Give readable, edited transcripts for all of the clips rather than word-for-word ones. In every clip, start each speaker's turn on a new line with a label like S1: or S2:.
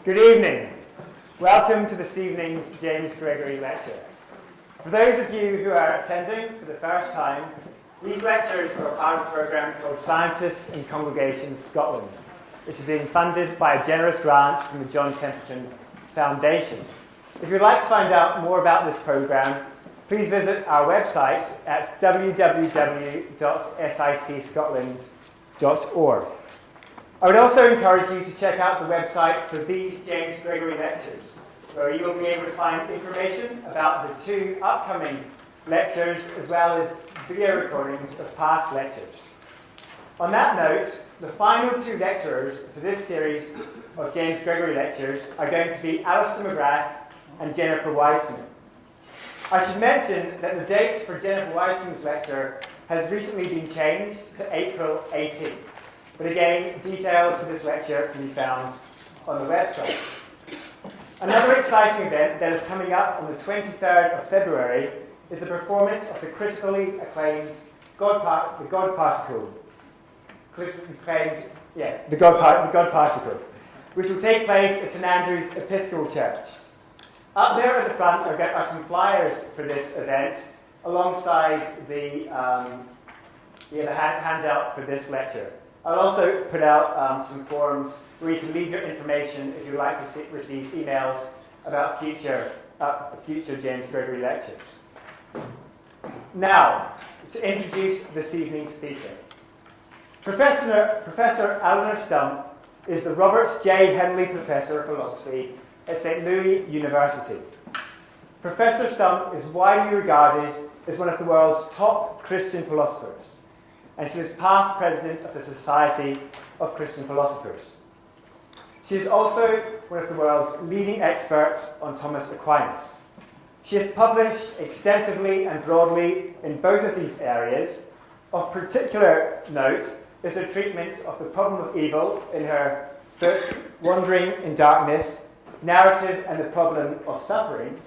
S1: Good evening. Welcome to this evening's James Gregory lecture. For those of you who are attending for the first time, these lectures are part of a program called Scientists in Congregations Scotland, which is being funded by a generous grant from the John Templeton Foundation. If you'd like to find out more about this program, please visit our website at www.sicscotland.org. I would also encourage you to check out the website for these James Gregory lectures, where you will be able to find information about the two upcoming lectures as well as video recordings of past lectures. On that note, the final two lecturers for this series of James Gregory lectures are going to be Alistair McGrath and Jennifer Weissman. I should mention that the date for Jennifer Weissman's lecture has recently been changed to April 18th. But again, details for this lecture can be found on the website. Another exciting event that is coming up on the 23rd of February is the performance of the critically acclaimed the God Particle, which will take place at St Andrew's Episcopal Church. Up there at the front are some flyers for this event, alongside the handout for this lecture. I'll also put out some forums where you can leave your information if you'd like to receive emails about future James Gregory lectures. Now, to introduce this evening's speaker. Professor Eleonore Stump is the Robert J. Henley Professor of Philosophy at St. Louis University. Professor Stump is widely regarded as one of the world's top Christian philosophers, and she was past president of the Society of Christian Philosophers. She is also one of the world's leading experts on Thomas Aquinas. She has published extensively and broadly in both of these areas. Of particular note is her treatment of the problem of evil in her book Wandering in Darkness, Narrative and the Problem of Suffering.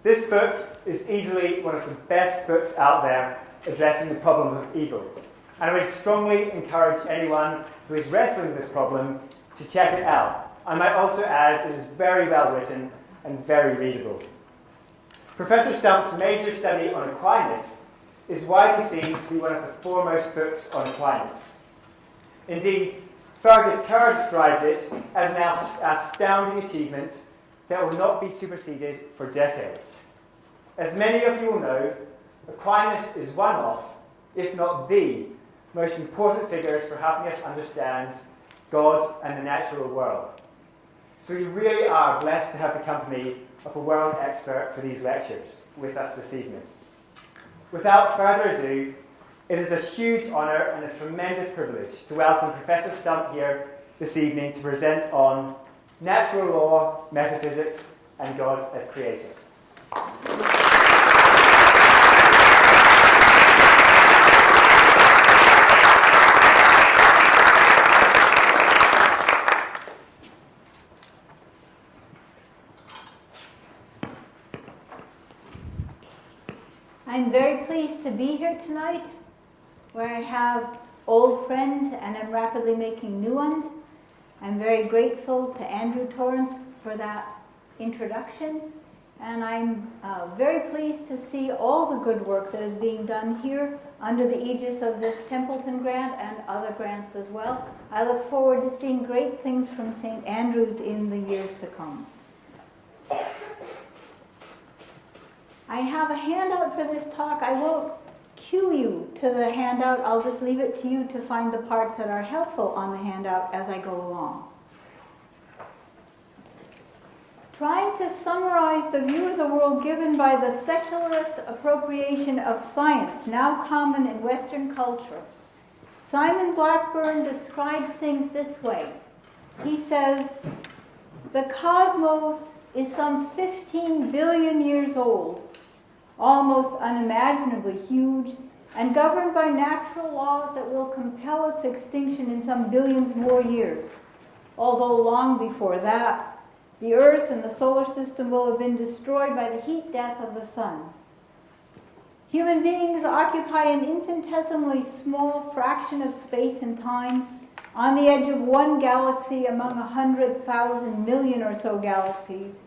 S1: This book is easily one of the best books out there addressing the problem of evil. And I would strongly encourage anyone who is wrestling with this problem to check it out. I might also add it is very well written and very readable. Professor Stump's major study on Aquinas is widely seen to be one of the foremost books on Aquinas. Indeed, Fergus Kerr described it as an astounding achievement that will not be superseded for decades. As many of you will know, Aquinas is one of, if not the, most important figures for helping us understand God and the natural world. So we really are blessed to have the company of a world expert for these lectures with us this evening. Without further ado, it is a huge honour and a tremendous privilege to welcome Professor Stump here this evening to present on natural law, metaphysics, and God as creator.
S2: I'm very pleased to be here tonight, where I have old friends and I'm rapidly making new ones. I'm very grateful to Andrew Torrance for that introduction, and I'm very pleased to see all the good work that is being done here under the aegis of this Templeton grant and other grants as well. I look forward to seeing great things from St. Andrews in the years to come. I have a handout for this talk. I won't cue you to the handout. I'll just leave it to you to find the parts that are helpful on the handout as I go along. Trying to summarize the view of the world given by the secularist appropriation of science, now common in Western culture, Simon Blackburn describes things this way. He says, "The cosmos is some 15 billion years old, almost unimaginably huge, and governed by natural laws that will compel its extinction in some billions more years. Although long before that, the Earth and the solar system will have been destroyed by the heat death of the sun. Human beings occupy an infinitesimally small fraction of space and time, on the edge of one galaxy among 100,000 million or so galaxies.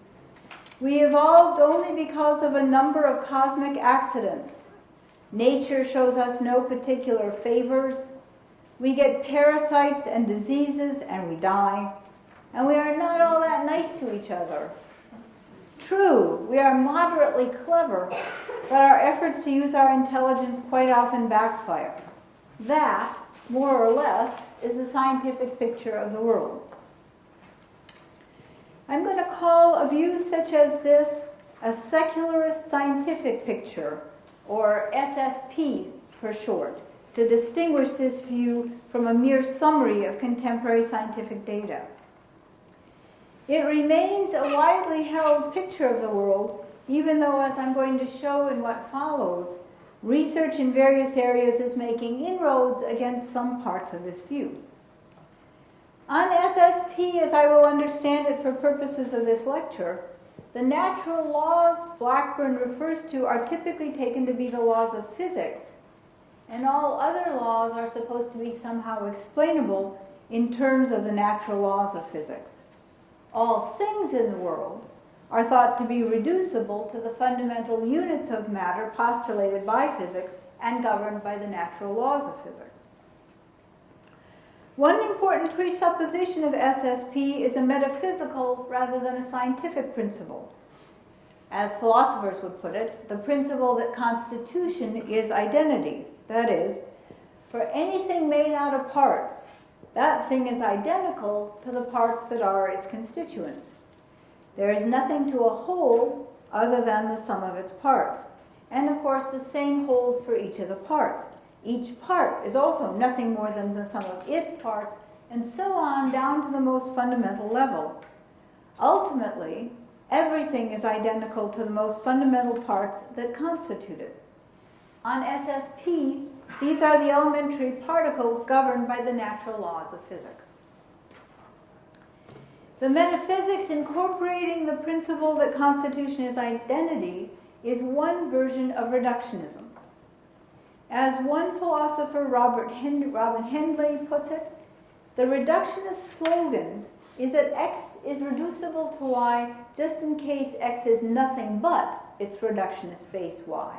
S2: We evolved only because of a number of cosmic accidents. Nature shows us no particular favors. We get parasites and diseases and we die. And we are not all that nice to each other. True, we are moderately clever, but our efforts to use our intelligence quite often backfire. That, more or less, is the scientific picture of the world. I'm going to call a view such as this a secularist scientific picture, or SSP for short, to distinguish this view from a mere summary of contemporary scientific data. It remains a widely held picture of the world, even though, as I'm going to show in what follows, research in various areas is making inroads against some parts of this view. On SSP, as I will understand it for purposes of this lecture, the natural laws Blackburn refers to are typically taken to be the laws of physics, and all other laws are supposed to be somehow explainable in terms of the natural laws of physics. All things in the world are thought to be reducible to the fundamental units of matter postulated by physics and governed by the natural laws of physics. One important presupposition of SSP is a metaphysical rather than a scientific principle. As philosophers would put it, the principle that constitution is identity. That is, for anything made out of parts, that thing is identical to the parts that are its constituents. There is nothing to a whole other than the sum of its parts. And of course, the same holds for each of the parts. Each part is also nothing more than the sum of its parts, and so on down to the most fundamental level. Ultimately, everything is identical to the most fundamental parts that constitute it. On SSP, these are the elementary particles governed by the natural laws of physics. The metaphysics incorporating the principle that constitution is identity is one version of reductionism. As one philosopher, Robin Hendley, puts it, the reductionist slogan is that X is reducible to Y just in case X is nothing but its reductionist base Y.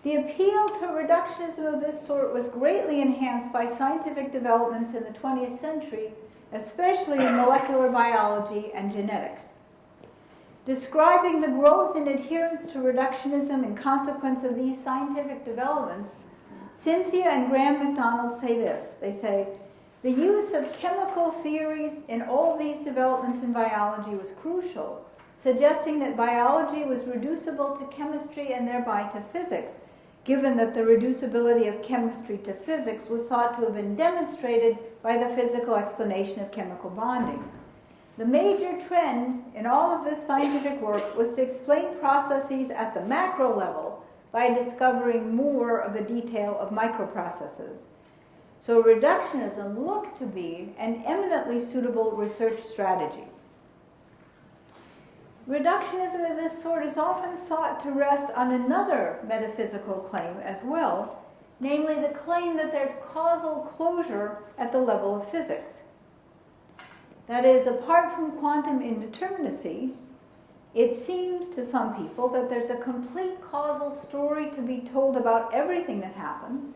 S2: The appeal to reductionism of this sort was greatly enhanced by scientific developments in the 20th century, especially in molecular biology and genetics. Describing the growth in adherence to reductionism in consequence of these scientific developments, Cynthia and Graham MacDonald say this. They say, the use of chemical theories in all these developments in biology was crucial, suggesting that biology was reducible to chemistry and thereby to physics, given that the reducibility of chemistry to physics was thought to have been demonstrated by the physical explanation of chemical bonding. The major trend in all of this scientific work was to explain processes at the macro level by discovering more of the detail of microprocesses. So reductionism looked to be an eminently suitable research strategy. Reductionism of this sort is often thought to rest on another metaphysical claim as well, namely the claim that there's causal closure at the level of physics. That is, apart from quantum indeterminacy, it seems to some people that there's a complete causal story to be told about everything that happens,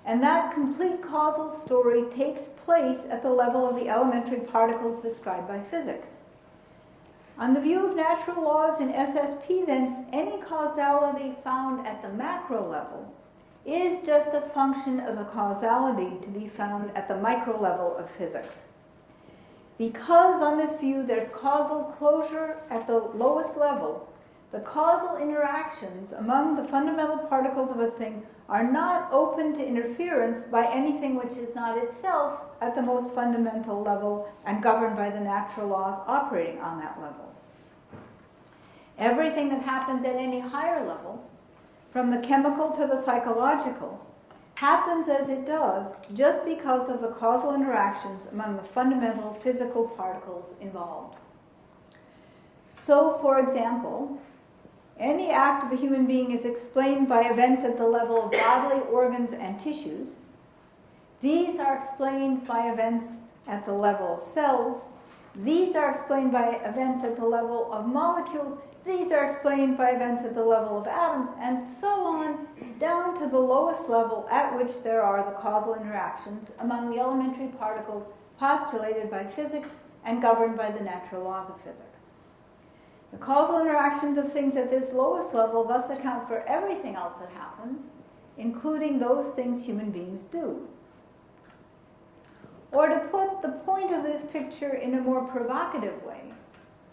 S2: and that complete causal story takes place at the level of the elementary particles described by physics. On the view of natural laws in SSP, then, any causality found at the macro level is just a function of the causality to be found at the micro level of physics. Because on this view there's causal closure at the lowest level, the causal interactions among the fundamental particles of a thing are not open to interference by anything which is not itself at the most fundamental level and governed by the natural laws operating on that level. Everything that happens at any higher level, from the chemical to the psychological, happens as it does just because of the causal interactions among the fundamental physical particles involved. So, for example, any act of a human being is explained by events at the level of bodily organs and tissues. These are explained by events at the level of cells. These are explained by events at the level of molecules. These are explained by events at the level of atoms, and so on, down to the lowest level at which there are the causal interactions among the elementary particles postulated by physics and governed by the natural laws of physics. The causal interactions of things at this lowest level thus account for everything else that happens, including those things human beings do. Or to put the point of this picture in a more provocative way,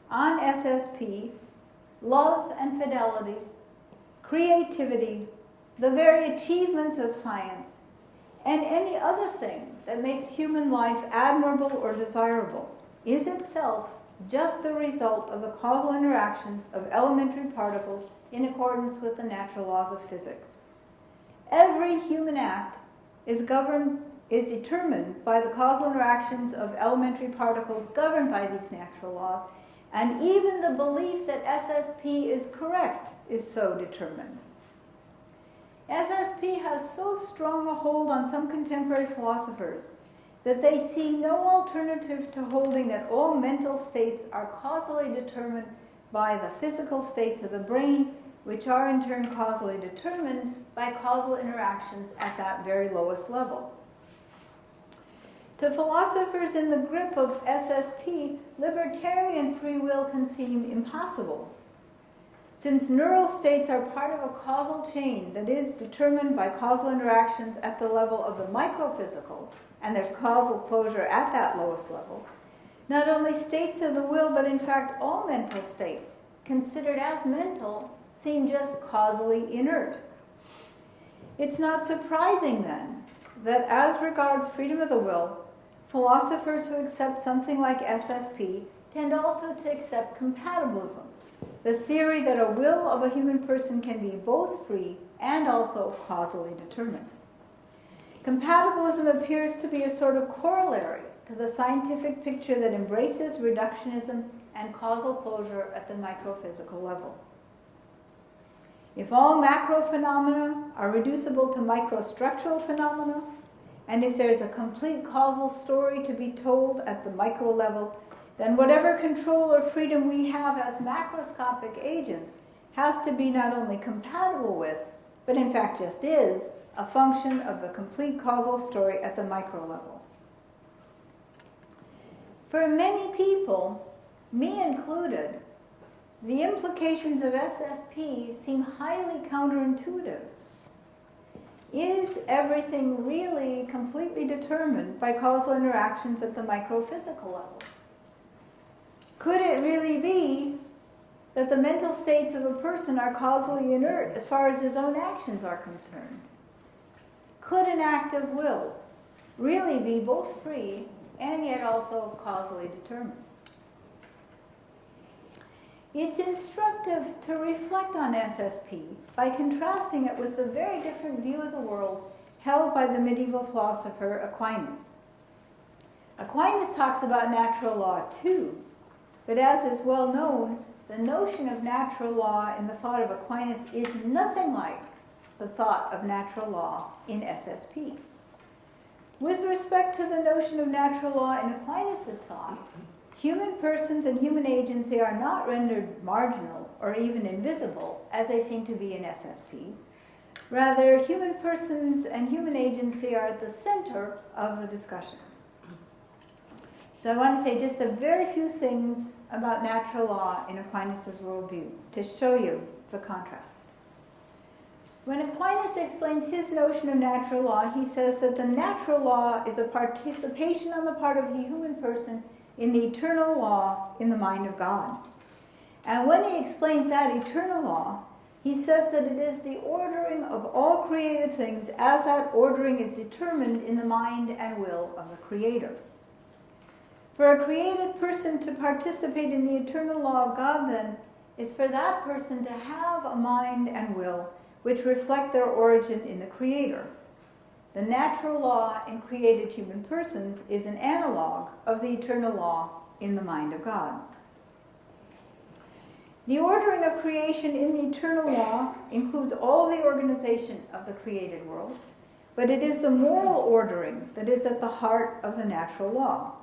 S2: on SSP, love and fidelity, creativity, the very achievements of science, and any other thing that makes human life admirable or desirable is itself just the result of the causal interactions of elementary particles in accordance with the natural laws of physics. Every human act is determined by the causal interactions of elementary particles governed by these natural laws, and even the belief that SSP is correct is so determined. SSP has so strong a hold on some contemporary philosophers that they see no alternative to holding that all mental states are causally determined by the physical states of the brain, which are in turn causally determined by causal interactions at that very lowest level. To philosophers in the grip of SSP, libertarian free will can seem impossible, since neural states are part of a causal chain that is determined by causal interactions at the level of the microphysical, and there's causal closure at that lowest level. Not only states of the will, but in fact all mental states, considered as mental, seem just causally inert. It's not surprising then that as regards freedom of the will, philosophers who accept something like SSP tend also to accept compatibilism, the theory that a will of a human person can be both free and also causally determined. Compatibilism appears to be a sort of corollary to the scientific picture that embraces reductionism and causal closure at the microphysical level. If all macro phenomena are reducible to microstructural phenomena, and if there's a complete causal story to be told at the micro level, then whatever control or freedom we have as macroscopic agents has to be not only compatible with, but in fact just is, a function of the complete causal story at the micro level. For many people, me included, the implications of SSP seem highly counterintuitive. Is everything really completely determined by causal interactions at the microphysical level? Could it really be that the mental states of a person are causally inert as far as his own actions are concerned? Could an act of will really be both free and yet also causally determined? It's instructive to reflect on SSP by contrasting it with the very different view of the world held by the medieval philosopher Aquinas. Aquinas talks about natural law too, but as is well known, the notion of natural law in the thought of Aquinas is nothing like the thought of natural law in SSP. With respect to the notion of natural law in Aquinas' thought, human persons and human agency are not rendered marginal or even invisible, as they seem to be in SSP. Rather, human persons and human agency are at the center of the discussion. So I want to say just a very few things about natural law in Aquinas' worldview to show you the contrast. When Aquinas explains his notion of natural law, he says that the natural law is a participation on the part of the human person in the eternal law in the mind of God. And when he explains that eternal law, he says that it is the ordering of all created things as that ordering is determined in the mind and will of the Creator. For a created person to participate in the eternal law of God, then, is for that person to have a mind and will which reflect their origin in the Creator. The natural law in created human persons is an analog of the eternal law in the mind of God. The ordering of creation in the eternal law includes all the organization of the created world, but it is the moral ordering that is at the heart of the natural law.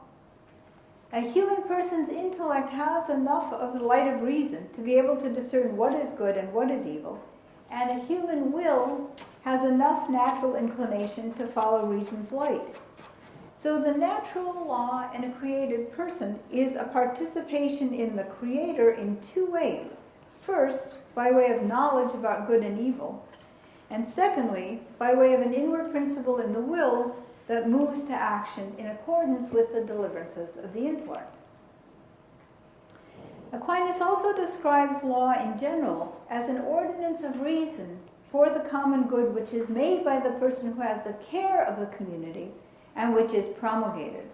S2: A human person's intellect has enough of the light of reason to be able to discern what is good and what is evil, and a human will has enough natural inclination to follow reason's light. So the natural law in a created person is a participation in the Creator in two ways. First, by way of knowledge about good and evil, and secondly, by way of an inward principle in the will that moves to action in accordance with the deliverances of the intellect. Aquinas also describes law in general as an ordinance of reason for the common good which is made by the person who has the care of the community and which is promulgated.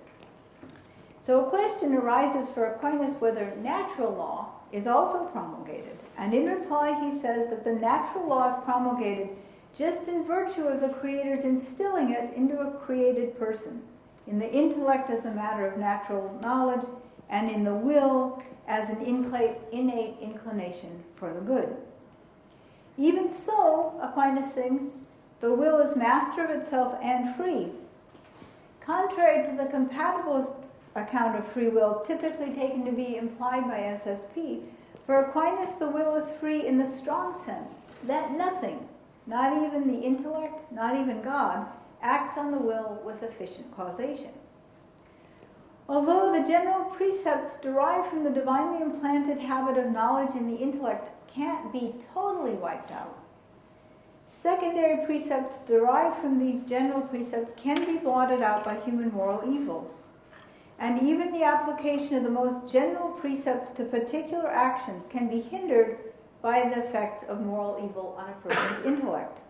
S2: So a question arises for Aquinas whether natural law is also promulgated. And in reply he says that the natural law is promulgated just in virtue of the Creator's instilling it into a created person, in the intellect as a matter of natural knowledge, and in the will as an innate inclination for the good. Even so, Aquinas thinks, the will is master of itself and free. Contrary to the compatibilist account of free will typically taken to be implied by SSP, for Aquinas the will is free in the strong sense that nothing, not even the intellect, not even God, acts on the will with efficient causation. Although the general precepts derived from the divinely implanted habit of knowledge in the intellect can't be totally wiped out, secondary precepts derived from these general precepts can be blotted out by human moral evil. And even the application of the most general precepts to particular actions can be hindered by the effects of moral evil on a person's intellect.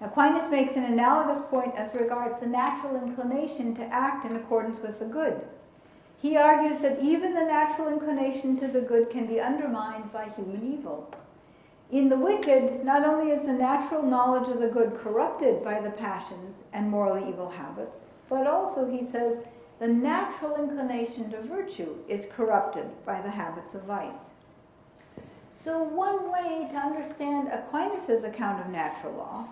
S2: Aquinas makes an analogous point as regards the natural inclination to act in accordance with the good. He argues that even the natural inclination to the good can be undermined by human evil. In the wicked, not only is the natural knowledge of the good corrupted by the passions and morally evil habits, but also, he says, the natural inclination to virtue is corrupted by the habits of vice. So one way to understand Aquinas' account of natural law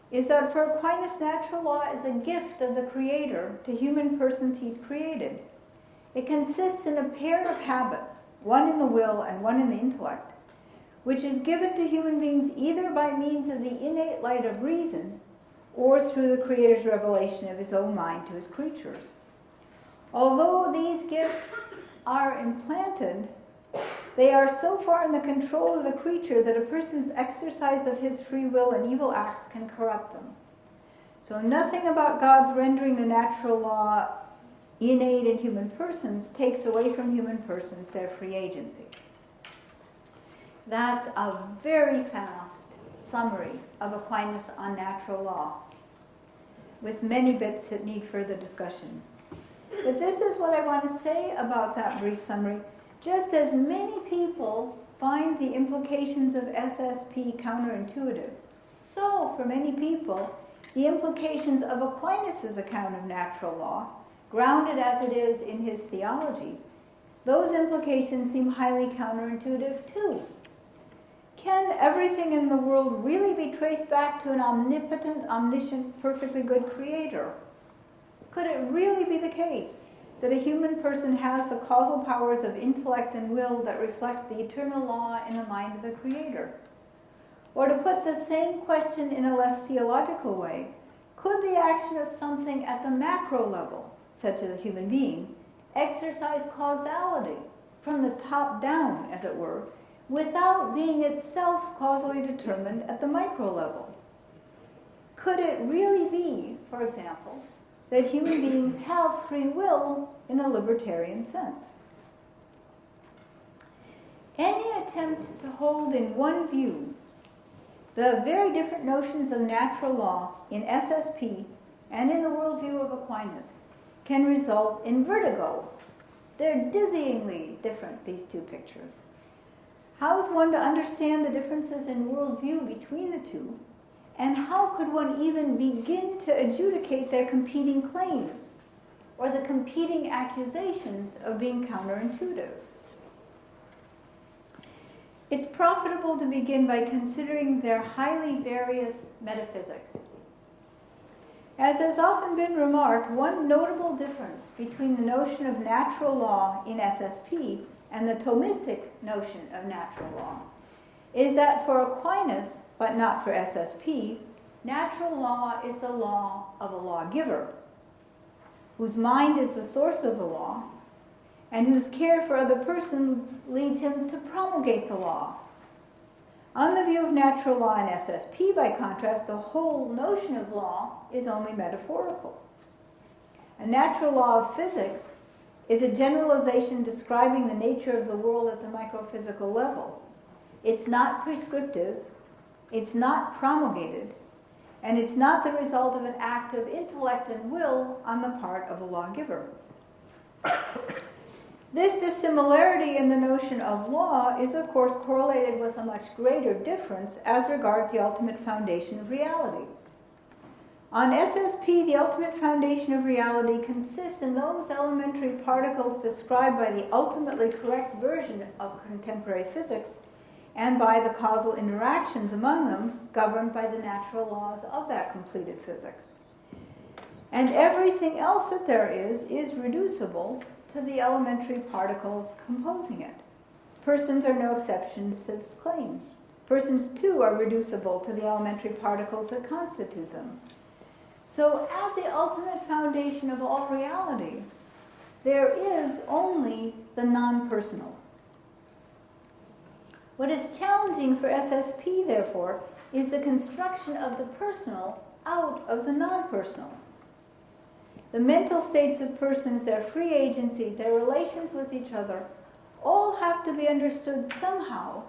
S2: is that for Aquinas, natural law is a gift of the Creator to human persons he's created. It consists in a pair of habits, one in the will and one in the intellect, which is given to human beings either by means of the innate light of reason or through the Creator's revelation of his own mind to his creatures. Although these gifts are implanted, they are so far in the control of the creature that a person's exercise of his free will and evil acts can corrupt them. So nothing about God's rendering the natural law innate in human persons takes away from human persons their free agency. That's a very fast summary of Aquinas on natural law, with many bits that need further discussion. But this is what I want to say about that brief summary. Just as many people find the implications of SSP counterintuitive, so for many people, the implications of Aquinas' account of natural law, grounded as it is in his theology, those implications seem highly counterintuitive too. Can everything in the world really be traced back to an omnipotent, omniscient, perfectly good Creator? Could it really be the case that a human person has the causal powers of intellect and will that reflect the eternal law in the mind of the Creator? Or to put the same question in a less theological way, could the action of something at the macro level, such as a human being, exercise causality from the top down, as it were, without being itself causally determined at the micro level? Could it really be, for example, that human beings have free will in a libertarian sense? Any attempt to hold in one view the very different notions of natural law in SSP and in the worldview of Aquinas can result in vertigo. They're dizzyingly different, these two pictures. How is one to understand the differences in worldview between the two? And how could one even begin to adjudicate their competing claims or the competing accusations of being counterintuitive? It's profitable to begin by considering their highly various metaphysics. As has often been remarked, one notable difference between the notion of natural law in SSP and the Thomistic notion of natural law is that for Aquinas, but not for SSP, natural law is the law of a lawgiver, whose mind is the source of the law, and whose care for other persons leads him to promulgate the law. On the view of natural law in SSP, by contrast, the whole notion of law is only metaphorical. A natural law of physics is a generalization describing the nature of the world at the microphysical level. It's not prescriptive, it's not promulgated, and it's not the result of an act of intellect and will on the part of a lawgiver. This dissimilarity in the notion of law is, of course, correlated with a much greater difference as regards the ultimate foundation of reality. On SSP, the ultimate foundation of reality consists in those elementary particles described by the ultimately correct version of contemporary physics and by the causal interactions among them governed by the natural laws of that completed physics. And everything else that there is reducible to the elementary particles composing it. Persons are no exceptions to this claim. Persons, too, are reducible to the elementary particles that constitute them. So, at the ultimate foundation of all reality, there is only the non-personal. What is challenging for SSP, therefore, is the construction of the personal out of the non-personal. The mental states of persons, their free agency, their relations with each other, all have to be understood somehow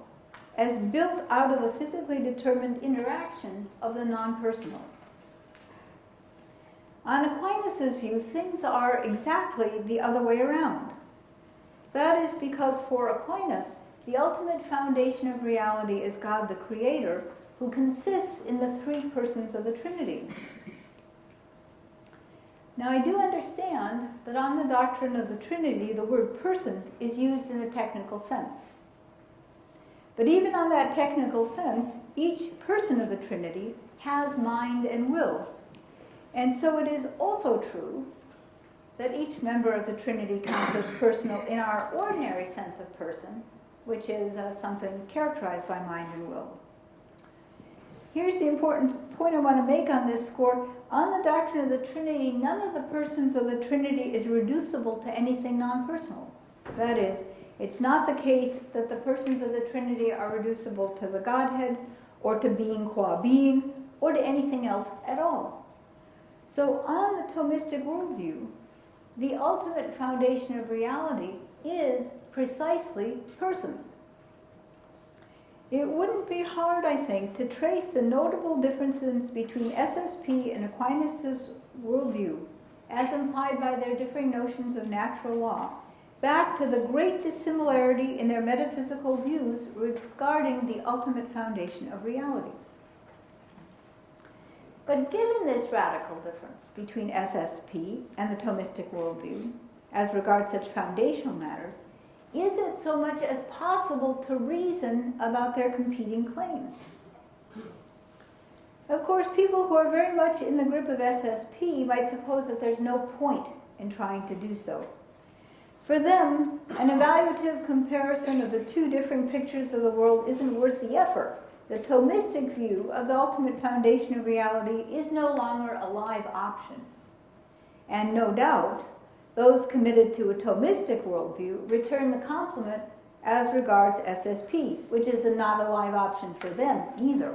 S2: as built out of the physically determined interaction of the non-personal. On Aquinas' view, things are exactly the other way around. That is because for Aquinas, the ultimate foundation of reality is God the Creator, who consists in the three persons of the Trinity. Now, I do understand that on the doctrine of the Trinity, the word person is used in a technical sense. But even on that technical sense, each person of the Trinity has mind and will. And so it is also true that each member of the Trinity counts as personal in our ordinary sense of person, which is something characterized by mind and will. Here's the important point I want to make on this score. On the doctrine of the Trinity, none of the persons of the Trinity is reducible to anything non-personal. That is, it's not the case that the persons of the Trinity are reducible to the Godhead, or to being qua being, or to anything else at all. So on the Thomistic worldview, the ultimate foundation of reality is precisely persons. It wouldn't be hard, I think, to trace the notable differences between SSP and Aquinas' worldview, as implied by their differing notions of natural law, back to the great dissimilarity in their metaphysical views regarding the ultimate foundation of reality. But given this radical difference between SSP and the Thomistic worldview, as regards such foundational matters, is it so much as possible to reason about their competing claims? Of course, people who are very much in the grip of SSP might suppose that there's no point in trying to do so. For them, an evaluative comparison of the two differing pictures of the world isn't worth the effort. The Thomistic view of the ultimate foundation of reality is no longer a live option. And no doubt, those committed to a Thomistic worldview return the compliment as regards SSP, which is not a live option for them either.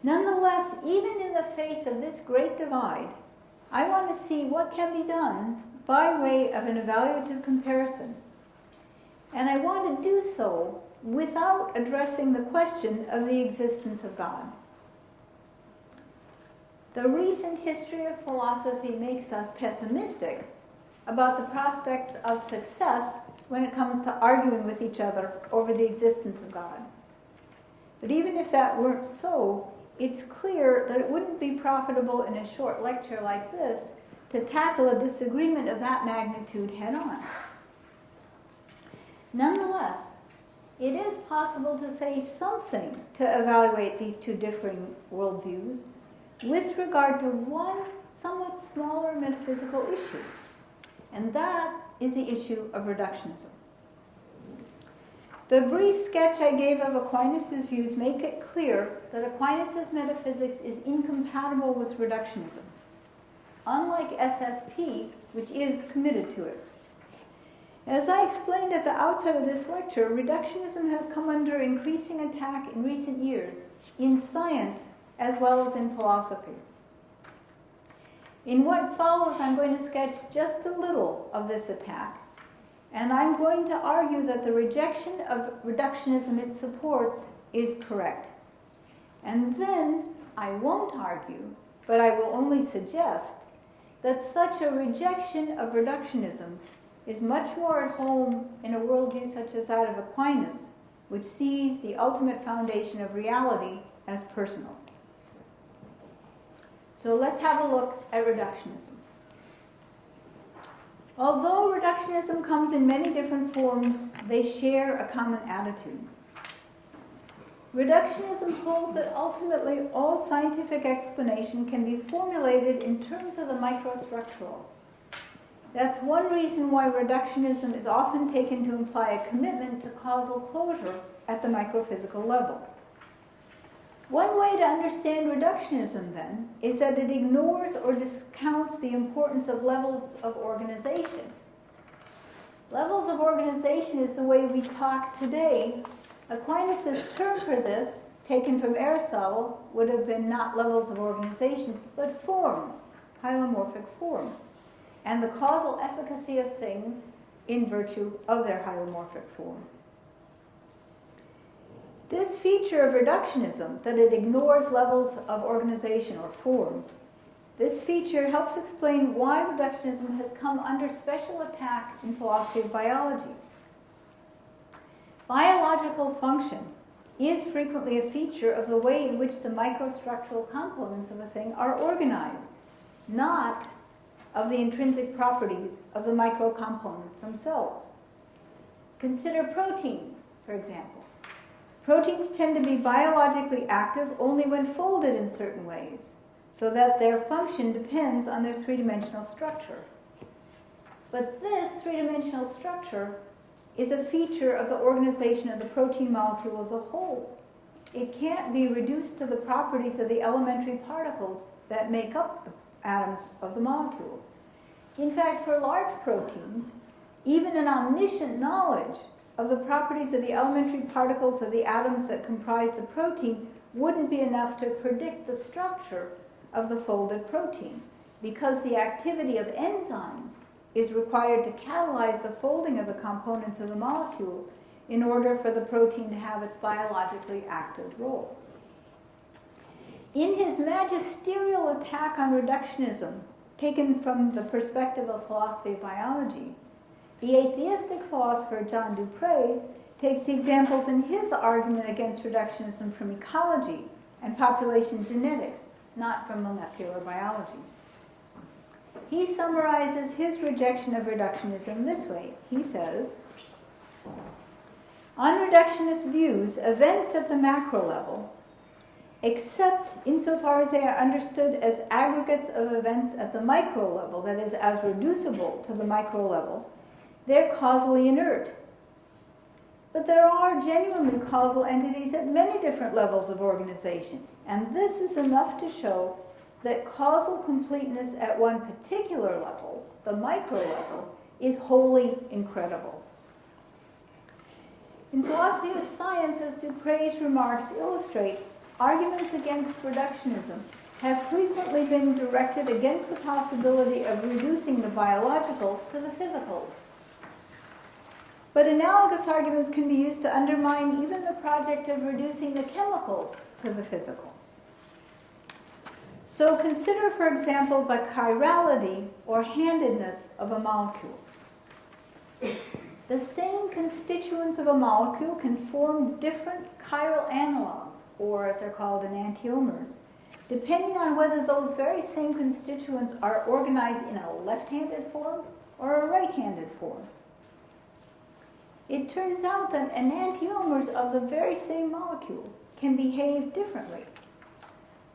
S2: Nonetheless, even in the face of this great divide, I want to see what can be done by way of an evaluative comparison. And I want to do so without addressing the question of the existence of God. The recent history of philosophy makes us pessimistic about the prospects of success when it comes to arguing with each other over the existence of God. But even if that weren't so, it's clear that it wouldn't be profitable in a short lecture like this to tackle a disagreement of that magnitude head-on. Nonetheless, it is possible to say something to evaluate these two differing worldviews with regard to one somewhat smaller metaphysical issue, and that is the issue of reductionism. The brief sketch I gave of Aquinas' views make it clear that Aquinas' metaphysics is incompatible with reductionism, unlike SSP, which is committed to it. As I explained at the outset of this lecture, reductionism has come under increasing attack in recent years, in science as well as in philosophy. In what follows, I'm going to sketch just a little of this attack, and I'm going to argue that the rejection of reductionism it supports is correct. And then I won't argue, but I will only suggest that such a rejection of reductionism is much more at home in a worldview such as that of Aquinas, which sees the ultimate foundation of reality as personal. So let's have a look at reductionism. Although reductionism comes in many different forms, they share a common attitude. Reductionism holds that ultimately all scientific explanation can be formulated in terms of the microstructural. That's one reason why reductionism is often taken to imply a commitment to causal closure at the microphysical level. One way to understand reductionism, then, is that it ignores or discounts the importance of levels of organization. Levels of organization is the way we talk today. Aquinas' term for this, taken from Aristotle, would have been not levels of organization, but form, hylomorphic form, and the causal efficacy of things in virtue of their hylomorphic form. This feature of reductionism, that it ignores levels of organization or form, this feature helps explain why reductionism has come under special attack in philosophy of biology. Biological function is frequently a feature of the way in which the microstructural components of a thing are organized, not of the intrinsic properties of the microcomponents themselves. Consider proteins, for example. Proteins tend to be biologically active only when folded in certain ways, so that their function depends on their three-dimensional structure. But this three-dimensional structure is a feature of the organization of the protein molecule as a whole. It can't be reduced to the properties of the elementary particles that make up the atoms of the molecule. In fact, for large proteins, even an omniscient knowledge of the properties of the elementary particles of the atoms that comprise the protein wouldn't be enough to predict the structure of the folded protein, because the activity of enzymes is required to catalyze the folding of the components of the molecule in order for the protein to have its biologically active role. In his magisterial attack on reductionism, taken from the perspective of philosophy of biology, the atheistic philosopher John Dupre takes the examples in his argument against reductionism from ecology and population genetics, not from molecular biology. He summarizes his rejection of reductionism this way. He says, on reductionist views, events at the macro level, except insofar as they are understood as aggregates of events at the micro level, that is, as reducible to the micro level, they're causally inert. But there are genuinely causal entities at many different levels of organization, and this is enough to show that causal completeness at one particular level, the micro level, is wholly incredible. In philosophy of science, as Dupre's remarks illustrate, arguments against reductionism have frequently been directed against the possibility of reducing the biological to the physical. But analogous arguments can be used to undermine even the project of reducing the chemical to the physical. So consider, for example, the chirality or handedness of a molecule. The same constituents of a molecule can form different chiral analogs, or as they're called, enantiomers, depending on whether those very same constituents are organized in a left-handed form or a right-handed form. It turns out that enantiomers of the very same molecule can behave differently.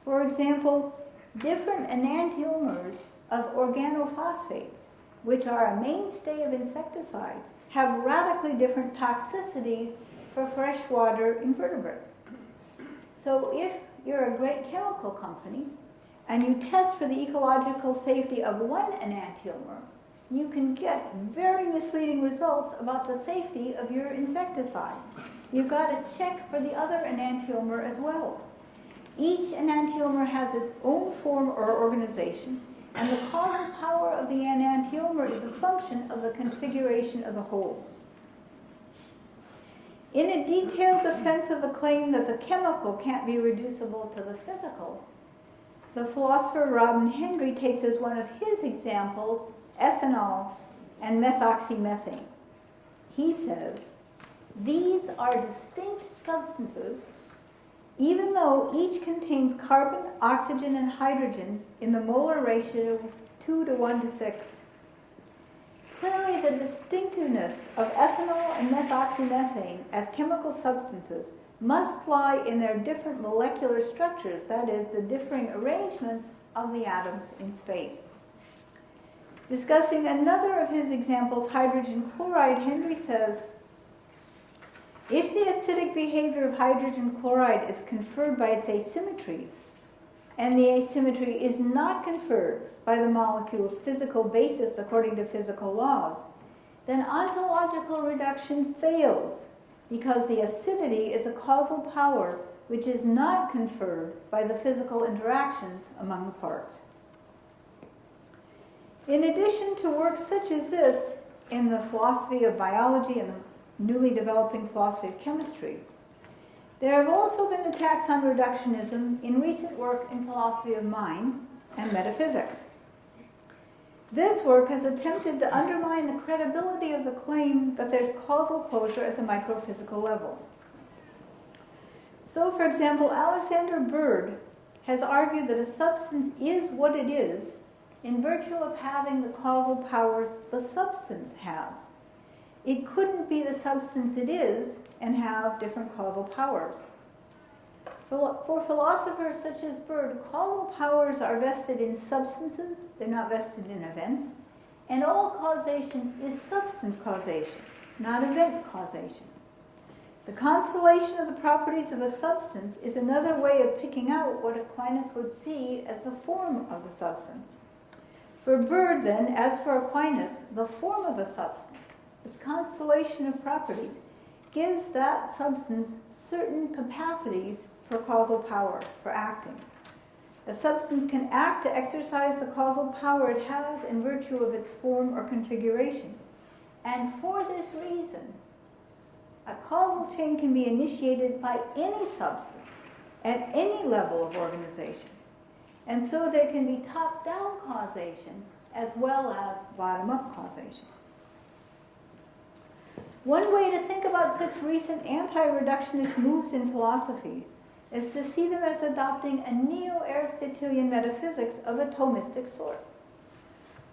S2: For example, different enantiomers of organophosphates, which are a mainstay of insecticides, have radically different toxicities for freshwater invertebrates. So if you're a great chemical company and you test for the ecological safety of one enantiomer, you can get very misleading results about the safety of your insecticide. You've got to check for the other enantiomer as well. Each enantiomer has its own form or organization, and the causal power of the enantiomer is a function of the configuration of the whole. In a detailed defense of the claim that the chemical can't be reducible to the physical, the philosopher Robin Hendry takes as one of his examples ethanol and methoxymethane. He says, these are distinct substances, even though each contains carbon, oxygen, and hydrogen in the molar ratios 2 to 1 to 6. Clearly, the distinctiveness of ethanol and methoxymethane as chemical substances must lie in their different molecular structures, that is, the differing arrangements of the atoms in space. Discussing another of his examples, hydrogen chloride, Hendry says, if the acidic behavior of hydrogen chloride is conferred by its asymmetry, and the asymmetry is not conferred by the molecule's physical basis according to physical laws, then ontological reduction fails because the acidity is a causal power which is not conferred by the physical interactions among the parts. In addition to works such as this in the philosophy of biology and the newly developing philosophy of chemistry, there have also been attacks on reductionism in recent work in philosophy of mind and metaphysics. This work has attempted to undermine the credibility of the claim that there's causal closure at the microphysical level. So, for example, Alexander Bird has argued that a substance is what it is in virtue of having the causal powers the substance has. It couldn't be the substance it is and have different causal powers. For philosophers such as Bird, causal powers are vested in substances, they're not vested in events, and all causation is substance causation, not event causation. The constellation of the properties of a substance is another way of picking out what Aquinas would see as the form of the substance. For Bird, then, as for Aquinas, the form of a substance, its constellation of properties, gives that substance certain capacities for causal power, for acting. A substance can act to exercise the causal power it has in virtue of its form or configuration. And for this reason, a causal chain can be initiated by any substance at any level of organization. And so there can be top-down causation as well as bottom-up causation. One way to think about such recent anti-reductionist moves in philosophy is to see them as adopting a neo-Aristotelian metaphysics of a Thomistic sort.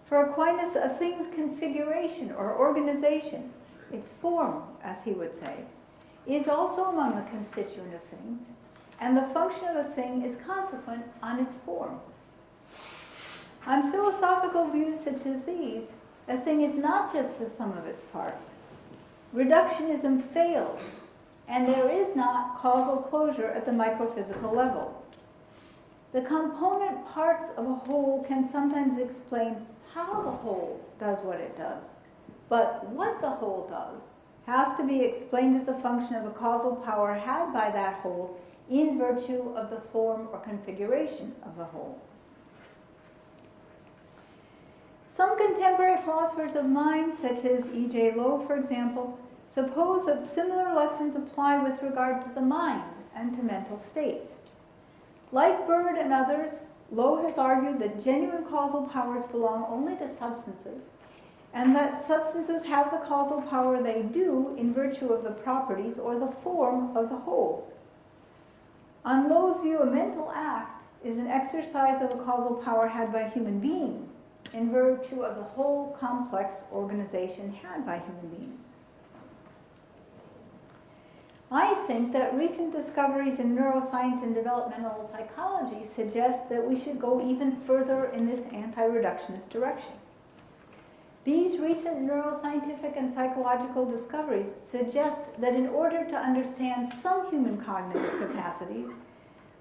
S2: For Aquinas, a thing's configuration or organization, its form, as he would say, is also among the constituent of things, and the function of a thing is consequent on its form. On philosophical views such as these, a thing is not just the sum of its parts. Reductionism fails, and there is not causal closure at the microphysical level. The component parts of a whole can sometimes explain how the whole does what it does, but what the whole does has to be explained as a function of the causal power had by that whole in virtue of the form or configuration of the whole. Some contemporary philosophers of mind, such as E.J. Lowe, for example, suppose that similar lessons apply with regard to the mind and to mental states. Like Bird and others, Lowe has argued that genuine causal powers belong only to substances, and that substances have the causal power they do in virtue of the properties or the form of the whole. On Lowe's view, a mental act is an exercise of the causal power had by a human being in virtue of the whole complex organization had by human beings. I think that recent discoveries in neuroscience and developmental psychology suggest that we should go even further in this anti-reductionist direction. These recent neuroscientific and psychological discoveries suggest that in order to understand some human cognitive capacities,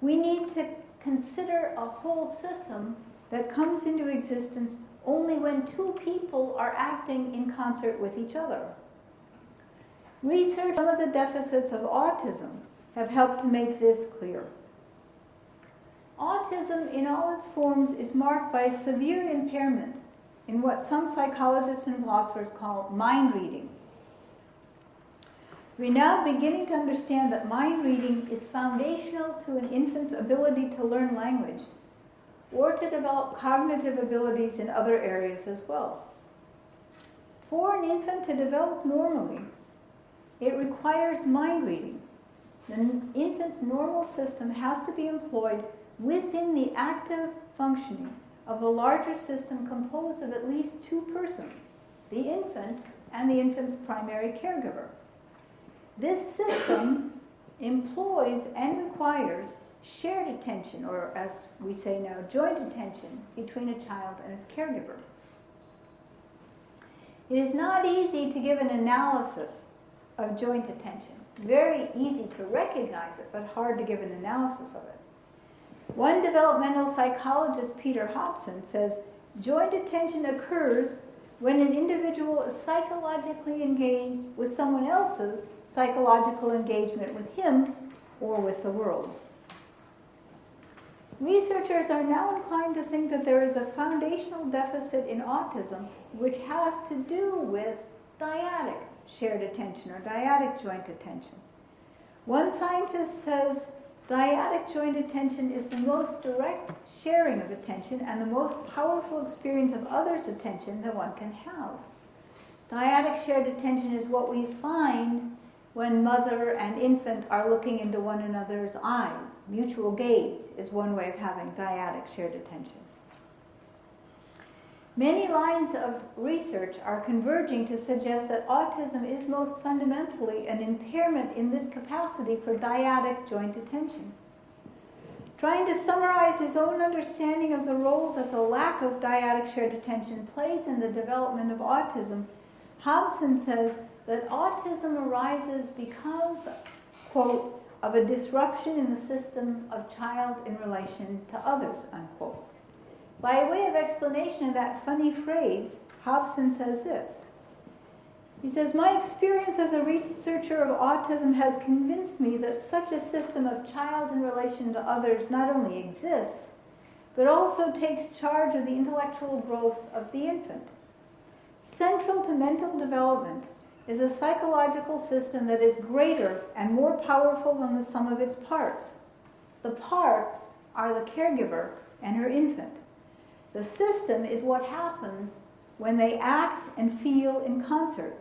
S2: we need to consider a whole system that comes into existence only when two people are acting in concert with each other. Research on some of the deficits of autism have helped to make this clear. Autism in all its forms is marked by severe impairment in what some psychologists and philosophers call mind reading. We're now beginning to understand that mind reading is foundational to an infant's ability to learn language or to develop cognitive abilities in other areas as well. For an infant to develop normally, it requires mind reading. The infant's normal system has to be employed within the active functioning of a larger system composed of at least two persons, the infant and the infant's primary caregiver. This system employs and requires shared attention, or as we say now, joint attention between a child and its caregiver. It is not easy to give an analysis of joint attention. Very easy to recognize it, but hard to give an analysis of it. One developmental psychologist, Peter Hobson, says joint attention occurs when an individual is psychologically engaged with someone else's psychological engagement with him or with the world. Researchers are now inclined to think that there is a foundational deficit in autism which has to do with dyadic shared attention or dyadic joint attention. One scientist says dyadic joint attention is the most direct sharing of attention and the most powerful experience of others' attention that one can have. Dyadic shared attention is what we find when mother and infant are looking into one another's eyes. Mutual gaze is one way of having dyadic shared attention. Many lines of research are converging to suggest that autism is most fundamentally an impairment in this capacity for dyadic joint attention. Trying to summarize his own understanding of the role that the lack of dyadic shared attention plays in the development of autism, Hobson says that autism arises because, quote, of a disruption in the system of child in relation to others, unquote. By way of explanation of that funny phrase, Hobson says this. He says, my experience as a researcher of autism has convinced me that such a system of child in relation to others not only exists, but also takes charge of the intellectual growth of the infant. Central to mental development is a psychological system that is greater and more powerful than the sum of its parts. The parts are the caregiver and her infant. The system is what happens when they act and feel in concert.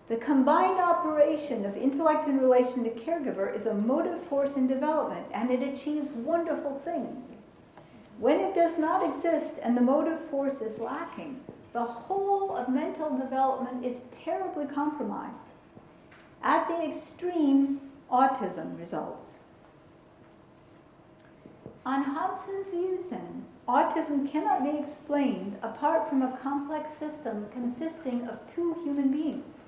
S2: The combined operation of intellect in relation to caregiver is a motive force in development, and it achieves wonderful things. When it does not exist and the motive force is lacking, the whole of mental development is terribly compromised. At the extreme, autism results. On Hobson's views, then, autism cannot be explained apart from a complex system consisting of two human beings,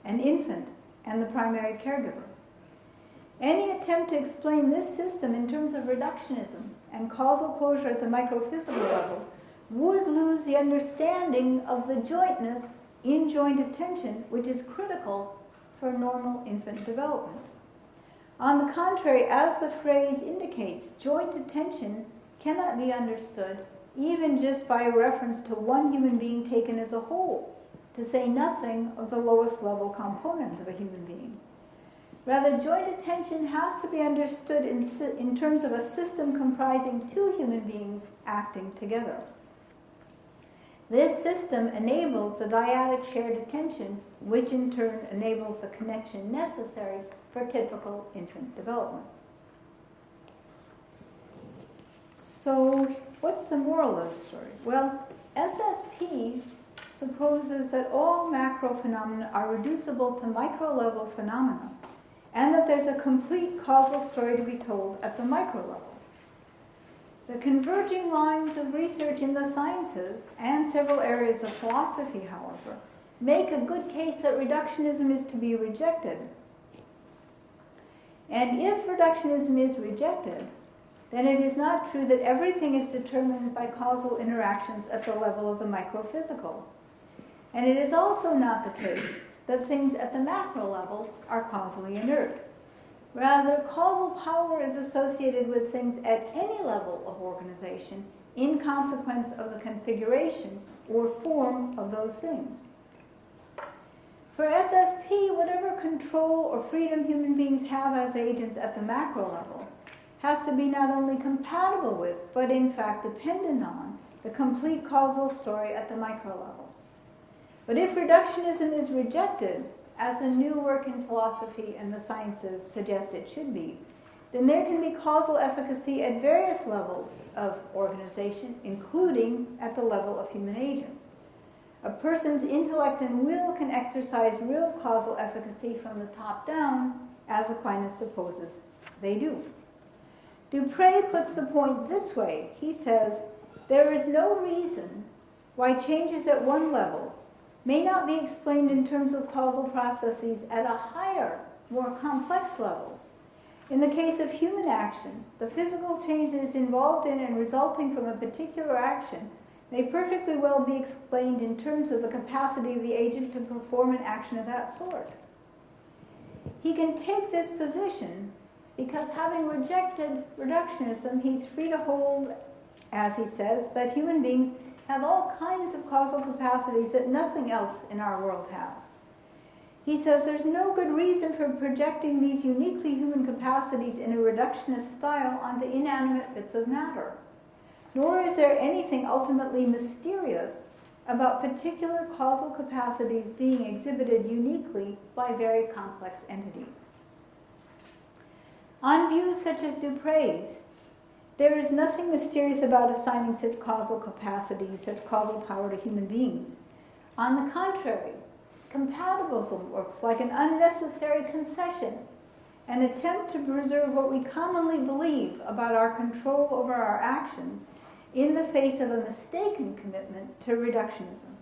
S2: an infant and the primary caregiver. Any attempt to explain this system in terms of reductionism and causal closure at the microphysical level would lose the understanding of the jointness in joint attention, which is critical for normal infant development. On the contrary, as the phrase indicates, joint attention cannot be understood even just by reference to one human being taken as a whole, to say nothing of the lowest level components of a human being. Rather, joint attention has to be understood in terms of a system comprising two human beings acting together. This system enables the dyadic shared attention, which in turn enables the connection necessary for typical infant development. So, what's the moral of the story? Well, SSP supposes that all macro phenomena are reducible to micro-level phenomena, and that there's a complete causal story to be told at the micro level. The converging lines of research in the sciences and several areas of philosophy, however, make a good case that reductionism is to be rejected. And if reductionism is rejected, then it is not true that everything is determined by causal interactions at the level of the microphysical. And it is also not the case that things at the macro level are causally inert. Rather, causal power is associated with things at any level of organization in consequence of the configuration or form of those things. For SSP, whatever control or freedom human beings have as agents at the macro level has to be not only compatible with, but in fact dependent on, the complete causal story at the micro level. But if reductionism is rejected, as the new work in philosophy and the sciences suggest it should be, then there can be causal efficacy at various levels of organization, including at the level of human agents. A person's intellect and will can exercise real causal efficacy from the top down, as Aquinas supposes they do. Dupré puts the point this way. He says, there is no reason why changes at one level may not be explained in terms of causal processes at a higher, more complex level. In the case of human action, the physical changes involved in and resulting from a particular action may perfectly well be explained in terms of the capacity of the agent to perform an action of that sort. He can take this position because, having rejected reductionism, he's free to hold, as he says, that human beings have all kinds of causal capacities that nothing else in our world has. He says there's no good reason for projecting these uniquely human capacities in a reductionist style onto inanimate bits of matter. Nor is there anything ultimately mysterious about particular causal capacities being exhibited uniquely by very complex entities. On views such as Dupré's, there is nothing mysterious about assigning such causal capacity, such causal power to human beings. On the contrary, compatibilism looks like an unnecessary concession, an attempt to preserve what we commonly believe about our control over our actions in the face of a mistaken commitment to reductionism.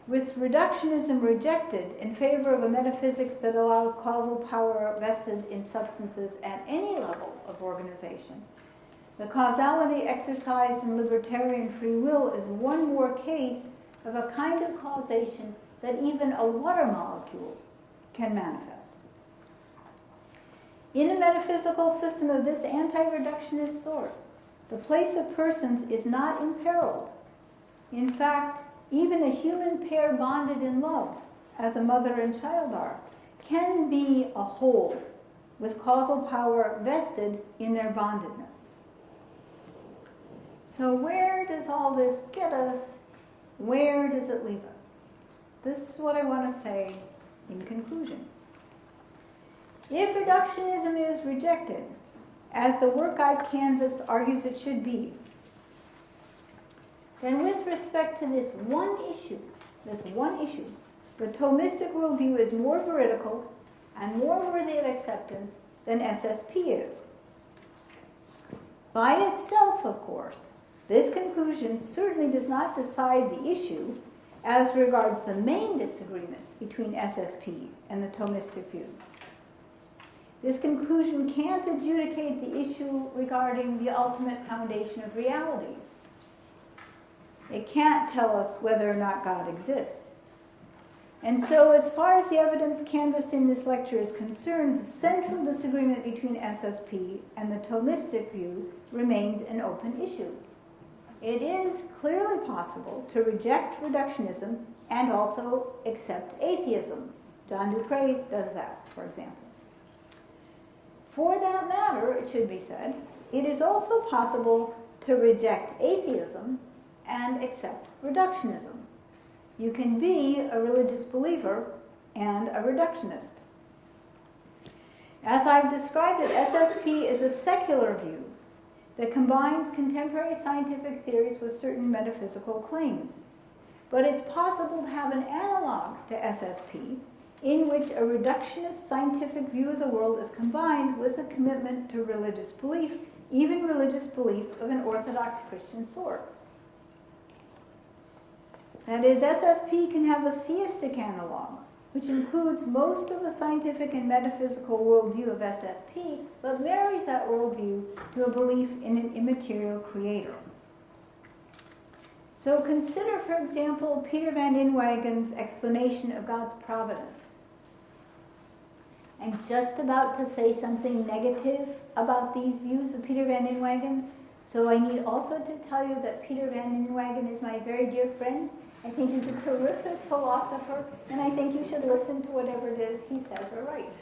S2: With reductionism rejected in favor of a metaphysics that allows causal power vested in substances at any level of organization, the causality exercised in libertarian free will is one more case of a kind of causation that even a water molecule can manifest. In a metaphysical system of this anti-reductionist sort, the place of persons is not imperiled. In fact, even a human pair bonded in love, as a mother and child are, can be a whole with causal power vested in their bondedness. So where does all this get us? Where does it leave us? This is what I want to say in conclusion. If reductionism is rejected, as the work I've canvassed argues it should be, then with respect to this one issue, the Thomistic worldview is more veridical and more worthy of acceptance than SSP is. By itself, of course, this conclusion certainly does not decide the issue as regards the main disagreement between SSP and the Thomistic view. This conclusion can't adjudicate the issue regarding the ultimate foundation of reality. It can't tell us whether or not God exists. And so, as far as the evidence canvassed in this lecture is concerned, the central disagreement between SSP and the Thomistic view remains an open issue. It is clearly possible to reject reductionism and also accept atheism. John Dupré does that, for example. For that matter, it should be said, it is also possible to reject atheism and accept reductionism. You can be a religious believer and a reductionist. As I've described it, SSP is a secular view that combines contemporary scientific theories with certain metaphysical claims. But it's possible to have an analog to SSP in which a reductionist scientific view of the world is combined with a commitment to religious belief, even religious belief of an Orthodox Christian sort. That is, SSP can have a theistic analog, which includes most of the scientific and metaphysical worldview of SSP, but marries that worldview to a belief in an immaterial creator. So consider, for example, Peter van Inwagen's explanation of God's providence. I'm just about to say something negative about these views of Peter van Inwagen's, so I need also to tell you that Peter van Inwagen is my very dear friend. I think he's a terrific philosopher, and I think you should listen to whatever it is he says or writes.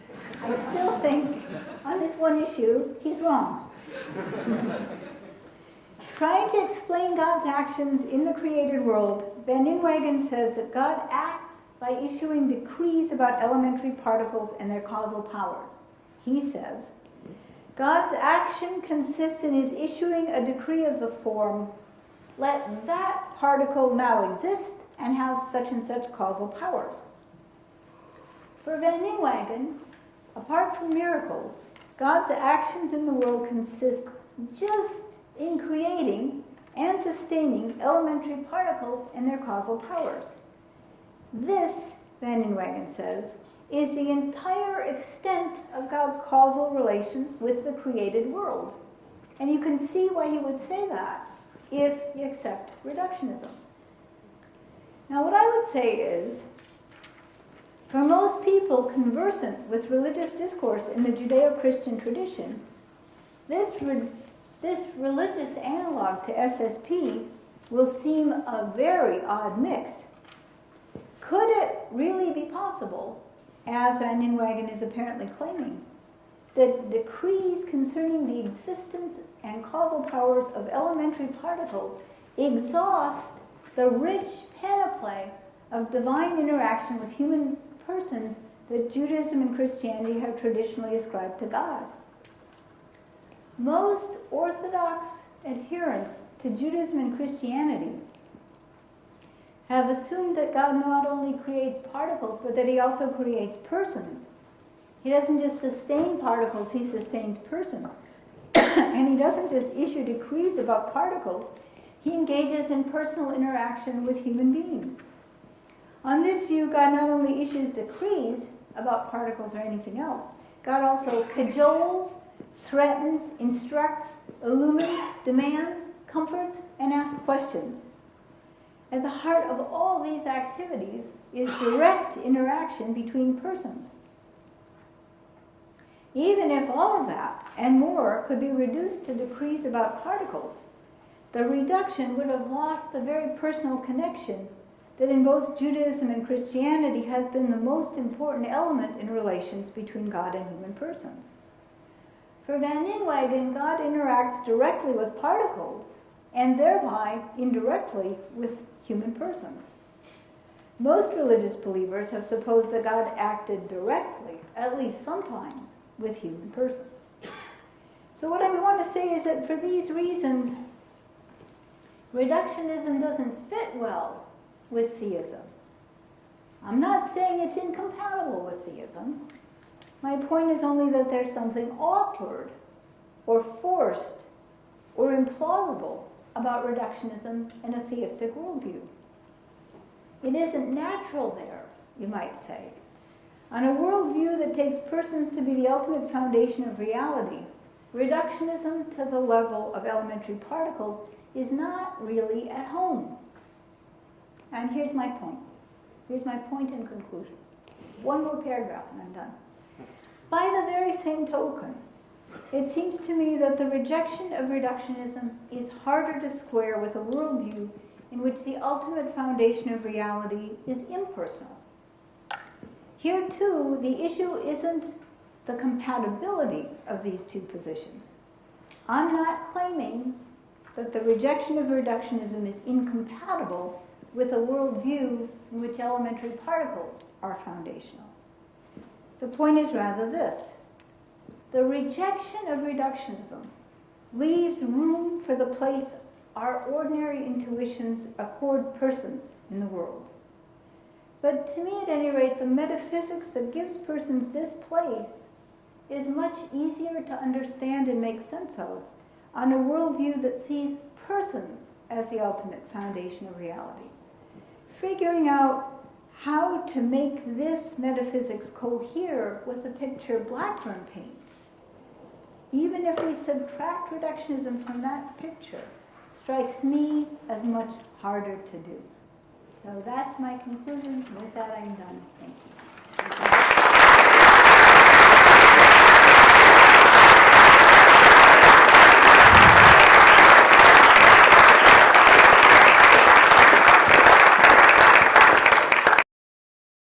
S2: I still think, on this one issue, he's wrong. Trying to explain God's actions in the created world, van Inwagen says that God acts by issuing decrees about elementary particles and their causal powers. He says, God's action consists in his issuing a decree of the form, let that particle now exist and have such and such causal powers. For van Inwagen, apart from miracles, God's actions in the world consist just in creating and sustaining elementary particles and their causal powers. This, van Inwagen says, is the entire extent of God's causal relations with the created world. And you can see why he would say that if you accept reductionism. Now, what I would say is, for most people conversant with religious discourse in the Judeo-Christian tradition, this religious analog to SSP will seem a very odd mix. Could it really be possible, as van Inwagen is apparently claiming, that decrees concerning the existence and causal powers of elementary particles exhaust the rich panoply of divine interaction with human persons that Judaism and Christianity have traditionally ascribed to God? Most Orthodox adherents to Judaism and Christianity have assumed that God not only creates particles, but that he also creates persons. He doesn't just sustain particles, he sustains persons. And he doesn't just issue decrees about particles, he engages in personal interaction with human beings. On this view, God not only issues decrees about particles or anything else, God also cajoles, threatens, instructs, illumines, demands, comforts, and asks questions. At the heart of all these activities is direct interaction between persons. Even if all of that and more could be reduced to decrees about particles, the reduction would have lost the very personal connection that in both Judaism and Christianity has been the most important element in relations between God and human persons. For van Inwagen, God interacts directly with particles and thereby indirectly with human persons. Most religious believers have supposed that God acted directly, at least sometimes, with human persons. So what I want to say is that for these reasons, reductionism doesn't fit well with theism. I'm not saying it's incompatible with theism. My point is only that there's something awkward or forced or implausible about reductionism and a theistic worldview. It isn't natural there, you might say. On a worldview that takes persons to be the ultimate foundation of reality, reductionism to the level of elementary particles is not really at home. And here's my point. Here's my point in conclusion. One more paragraph and I'm done. By the very same token, it seems to me that the rejection of reductionism is harder to square with a worldview in which the ultimate foundation of reality is impersonal. Here, too, the issue isn't the compatibility of these two positions. I'm not claiming that the rejection of reductionism is incompatible with a worldview in which elementary particles are foundational. The point is rather this. The rejection of reductionism leaves room for the place our ordinary intuitions accord persons in the world. But to me, at any rate, the metaphysics that gives persons this place is much easier to understand and make sense of on a worldview that sees persons as the ultimate foundation of reality. Figuring out how to make this metaphysics cohere with the picture Blackburn paints, even if we subtract reductionism from that picture, strikes me as much harder to do. So that's my conclusion. With that, I'm done. Thank you.